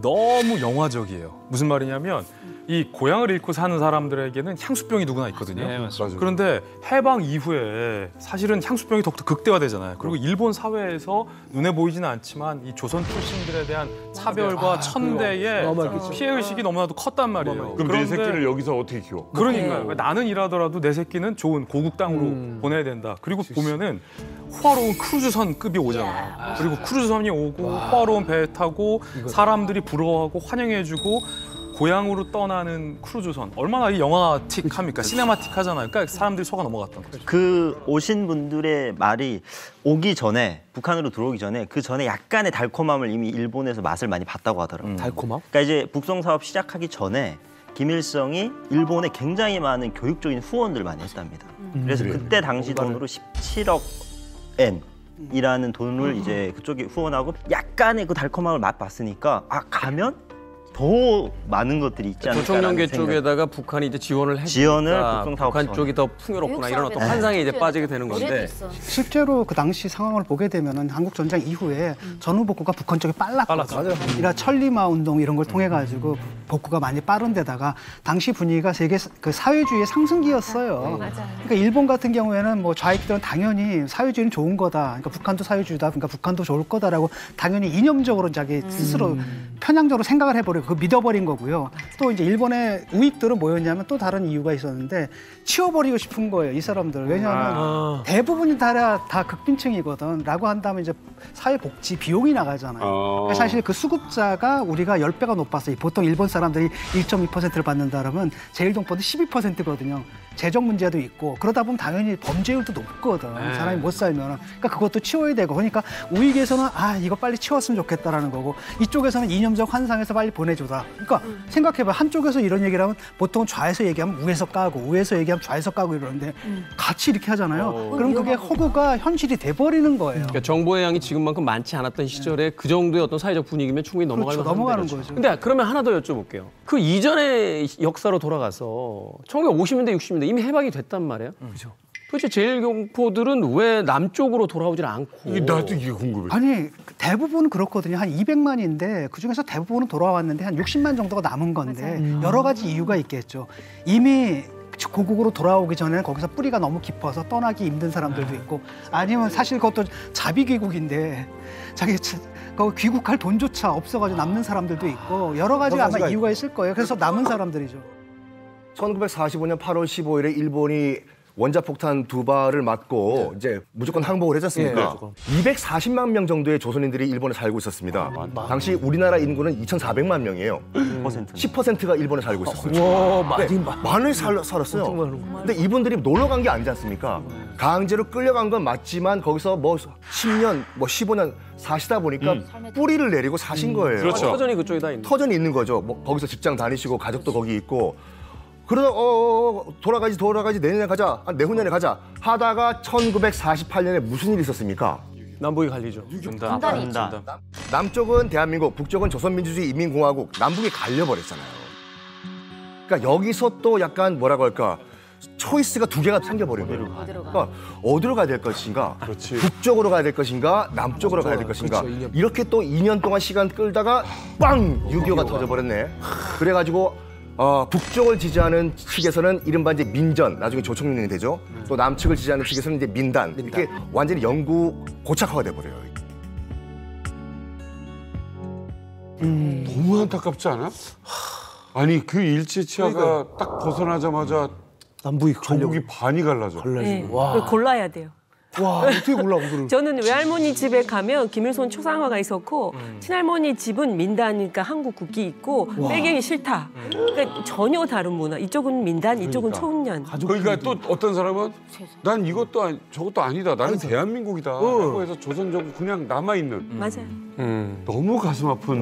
너무 영화적이에요. 무슨 말이냐면 이 고향을 잃고 사는 사람들에게는 향수병이 누구나 있거든요. 네, 맞습니다. 그런데 해방 이후에 사실은 향수병이 더욱더 극대화되잖아요. 그리고 일본 사회에서 눈에 보이지는 않지만 이 조선 출신들에 대한 차별과 천대의 피해의식이 너무나도 컸단 말이에요. 그럼 내 새끼를 여기서 어떻게 키워? 그러니까요. 그러니까 나는 일하더라도 내 새끼는 좋은 고국 땅으로 보내야 된다. 그리고 보면은 호화로운 크루즈선급이 오잖아요. 그리고 크루즈선이 오고 호화로운 배 타고 사람들이 부러워하고 환영해주고 고향으로 떠나는 크루즈선. 얼마나 이 영화틱합니까? 시네마틱하잖아요. 그러니까 사람들이 속아 넘어갔던 거죠. 그 오신 분들의 말이 오기 전에, 북한으로 들어오기 전에 그 전에 약간의 달콤함을 이미 일본에서 맛을 많이 봤다고 하더라고요. 달콤함? 그러니까 이제 북송 사업 시작하기 전에 김일성이 일본에 굉장히 많은 교육적인 후원들 많이 했답니다. 그래서 그때 당시 돈으로 17억 엔이라는 돈을 이제 그쪽에 후원하고 약간의 그 달콤함을 맛봤으니까 아 가면 더 많은 것들이 있지 않을까. 조총련계 쪽에다가 북한이 이제 지원을 해주니까 지원을 북송 사업 북한 쪽이 더 풍요롭구나 이런 어떤 환상에 이제 빠지게 되는 건데 실제로 그 당시 상황을 보게 되면은 한국 전쟁 이후에 전후 복구가 북한 쪽이 빨랐거든요. 그러니까 천리마 운동 이런 걸 통해 가지고 복구가 많이 빠른 데다가 당시 분위기가 세계 그 사회주의의 상승기였어요. 그러니까 일본 같은 경우에는 뭐 좌익들은 당연히 사회주의는 좋은 거다. 그러니까 북한도 사회주의다. 그러니까 북한도 좋을 거다라고 당연히 이념적으로 자기 스스로 편향적으로 생각을 해버리고 그 믿어버린 거고요. 또 이제 일본의 우익들은 뭐였냐면 또 다른 이유가 있었는데 치워버리고 싶은 거예요, 이 사람들. 왜냐하면 대부분이 다 극빈층이거든. 라고 한다면 이제 사회복지 비용이 나가잖아요. 그러니까 사실 그 수급자가 우리가 10배가 높았어요. 보통 일본 사람들이 1.2%를 받는다 그러면 제일동포는 12%거든요. 재정 문제도 있고 그러다 보면 당연히 범죄율도 높거든. 사람이 못 살면. 그러니까 그것도 치워야 되고. 그러니까 우익에서는 아 이거 빨리 치웠으면 좋겠다라는 거고 이쪽에서는 이념적 환상에서 빨리 보내줘라. 그러니까 생각해봐. 한쪽에서 이런 얘기를 하면 보통 좌에서 얘기하면 우에서 까고 우에서 얘기하면 좌에서 까고 이러는데 같이 이렇게 하잖아요. 그럼 그게 허구가 현실이 돼버리는 거예요. 그러니까 정보의 양이 지금만큼 많지 않았던 시절에 그 정도의 어떤 사회적 분위기면 충분히 넘어가는 거죠. 근데 그러면 하나 더 여쭤볼게요. 그 이전의 역사로 돌아가서 1950년대, 60년대 이미 해방이 됐단 말이에요. 그렇죠. 도대체 제일동포들은 왜 남쪽으로 돌아오질 않고? 나도 이게 궁금해. 아니 대부분 그렇거든요. 한 200만인데 그중에서 대부분은 돌아왔는데 한 60만 정도가 남은 건데 여러 가지 이유가 있겠죠. 이미 고국으로 돌아오기 전에는 거기서 뿌리가 너무 깊어서 떠나기 힘든 사람들도 있고 아니면 사실 그것도 자비 귀국인데 자기 그 귀국할 돈조차 없어가지고 남는 사람들도 있고 여러 가지가 아마 이유가 있을 거예요. 그래서 남은 사람들이죠. 1945년 8월 15일에 일본이 원자폭탄 2발을 맞고 이제 무조건 항복을 했지 않습니까? 240만 명 정도의 조선인들이 일본에 살고 있었습니다. 당시 우리나라 인구는 2,400만 명이에요. 10%가 일본에 살고 있었어요. 많이 살았어요. 근데 이분들이 놀러 간 게 아니지 않습니까? 강제로 끌려간 건 맞지만 거기서 뭐 10년, 뭐 15년 사시다 보니까 뿌리를 내리고 사신 거예요. 그렇죠. 터전이 그쪽에 다 있는. 터전이 있는 거죠. 뭐 거기서 직장 다니시고 가족도 거기 있고. 그러다 돌아가지 내년에 가자, 내후년에 가자 하다가 1948년에 무슨 일이 있었습니까? 남북이 갈리죠. 분단. 남쪽은 대한민국, 북쪽은 조선민주주의 인민공화국, 남북이 갈려버렸잖아요. 그러니까 여기서 또 약간 뭐라고 할까 초이스가 두 개가 생겨버린 거예요. 그러니까 어디로 가야 될 것인가, 북쪽으로 가야 될 것인가, 남쪽으로 가야 될 것인가. 이렇게 또 2년 동안 시간 끌다가 빵! 6.25가 터져버렸네. 그래가지고 북쪽을 지지하는 측에서는 이른바 이제 민전, 나중에 조총련이 되죠. 또 남측을 지지하는 측에서는 이제 민단. 이렇게 완전히 영구 고착화가 돼버려요. 너무 안타깝지 않아? 아니 그 일제치하가 딱 벗어나자마자 남북이 조국이 반이 갈라져. 네. 골라야 돼요. 와 어떻게 골라 그거를? 저는 외할머니 집에 가면 김일성 초상화가 있었고 친할머니 집은 민단이니까 한국 국기 있고 빼갱이 싫다. 그러니까 전혀 다른 문화. 이쪽은 민단, 이쪽은 초년. 그러니까 또 어떤 사람은 난 이것도 저것도 아니다. 나는 대한민국이다. 라고 해서 조선 정부 그냥 남아 있는. 맞아요. 너무 가슴 아픈.